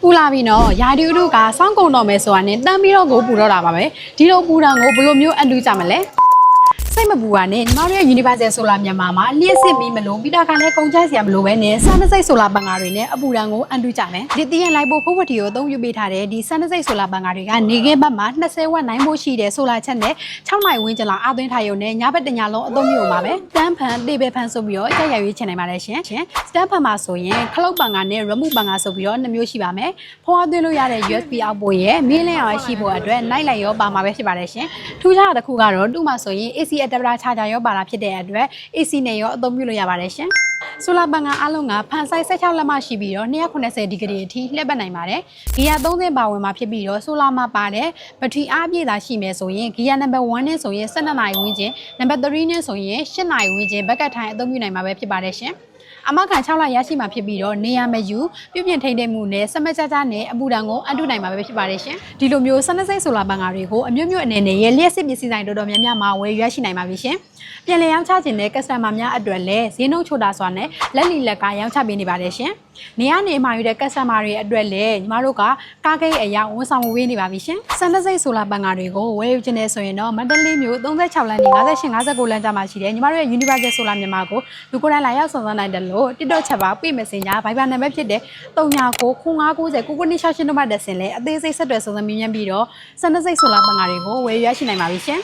ပူလာပြီနော်ယာဒီဥတို့ကစောင်းကုန်တော့မယ်ဆိုတာနဲ့တမ်းပြီးတော့ကိုပူတော့တာပါပဲဒီလိုပူတာကိုဘယ်လိုမျိုးအန်တူးကြမလဲစိတ်မပူပါနဲ့ညီမတို့ရဲ့ Universal Solar မြန်မာမှာလျှက်စစ်ပြီးမလို့ပြီးတော့ကလည်းကုန်ကျစရာမလိုပဲနဲ့စမ်းစိတ် Solar ပန်ကားတွေနဲ့အပူတန်ကိုအန်တူးကြမယ်ဒီတည့်ရလိုက်ဖို့ဖိုးဝတီကိုအသုံးပြုပေးထားတဲ့ဒီစမ်းစိတ် Solar ပန်ကားတွေကနေခင်းဘက်မှာ20 watt နိုင်ဖို့ရှိတဲ့ Solar ချက်နဲ့6နိုင်ဝန်းကျင်လောက်အသွင်းထားရုံနဲ့ညဘက်တညလုံးအသုံးပြုမှာပဲတန်းဖန်တေးပဲဖန်ဆိုပြီးတော့အကြက်ရရွေးချင်နိုင်ပါတယ်ရှင်စတန်ဖန်မှာဆိုရင်ခလုတ်ပန်ကားနဲ့ remote ပန်ကားဆိုပြီးတော့2မျိုးရှိပါမယ်ဖွားသွင်းလို့ရတဲ့ USB output ရဲ့မင်းလင်းအောင်ရှိဖို့အတွက်နိုင်လိုက်ရောပါမှာပဲဖြစ်ပါတယ်ရှင်ထူးခြားတဲ့တစ်ခုကတော့သူ့မှာဆိုရင် AC adapter charger ရောပါလာဖြစ်တဲ့အတွက် AC နဲ့ရောအသုံးပြုလို့ရပါတယ်ရှင်ဆိုလာပန်ကအလုံးကဖန်ဆိုင်16လက်မရှိပြီးတော့290ဒီဂရီအထိလှည့်ပတ်နိုင်ပါတယ်ဂီယာ30ပါဝင်မှာဖြစ်ပြီးတော့ဆိုလာမှာပါတဲ့ဘက်ထရီအားပြည့်သာရှိမယ်ဆိုရင်ဂီယာနံပါတ်1နဲ့ဆိုရင်12နာရီဝန်းကျင်နံပါတ်3နဲ့ဆိုရင်8နာရီဝန်းကျင်ဘက်ကထိုင်အသုံးပြုနိုင်မှာပဲဖြစ်ပါတယ်ရှင်အမခံ6လရရှိမှာဖြစ်ပြီးတော့နေရမယူပြုပြင်ထိန်းသိမ်းမှုနဲ့စမတ်ကြကြနဲ့အပူတံကိုအန်တုနိုင်မှာပဲဖြစ်ပါတယ်ရှင်ဒီလိုမျိုး12စိတ်ဆိုလာပန်ကားတွေကိုအမျိုးမျိုးအနေနဲ့ရဲ့လျှက်စစ်ပစ္စည်းဆိုင်တော်တော်များများမှာဝယ်ရရှိနိုင်ပါပြီရှင်ပြန်လည်ရောင်းချခြင်းတဲ့ customer များအတွက်လည်းဈေးနှုန်းချိုတာစွာနဲ့လက်လီလက်ကရောင်းချပေးနေပါတယ်ရှင်နေရနေမှာယူတဲ့ customer တွေအတွက်လည်းညီမတို့ကကားဂိတ်အရာဝန်ဆောင်မှုပေးနေပါပြီရှင်12စိတ်ဆိုလာပန်ကားတွေကိုဝယ်ယူခြင်းနဲ့ဆိုရင်တော့မန္တလေးမြို့36လမ်းနေ58 59လမ်းကြားမှာရှိတဲ့ညီမတို့ရဲ့ Universal Solar မြန်မာကိုလူကိုယ်တိုင်လာရောက်ဆောင်နိုင်တယ်လို့ TikTok ချက်ပါပြည့် Messenger Viber နံပါတ်ဖြစ်တဲ့3995909968တို့မှတက်ဆင်လဲအသေးစိတ်ဆက်သွယ်စုံစမ်းမြင်ပြီးတော့12စိတ်ဆိုလာပန်ကားတွေကိုဝယ်ယူရရှိနိုင်ပါပြီရှင်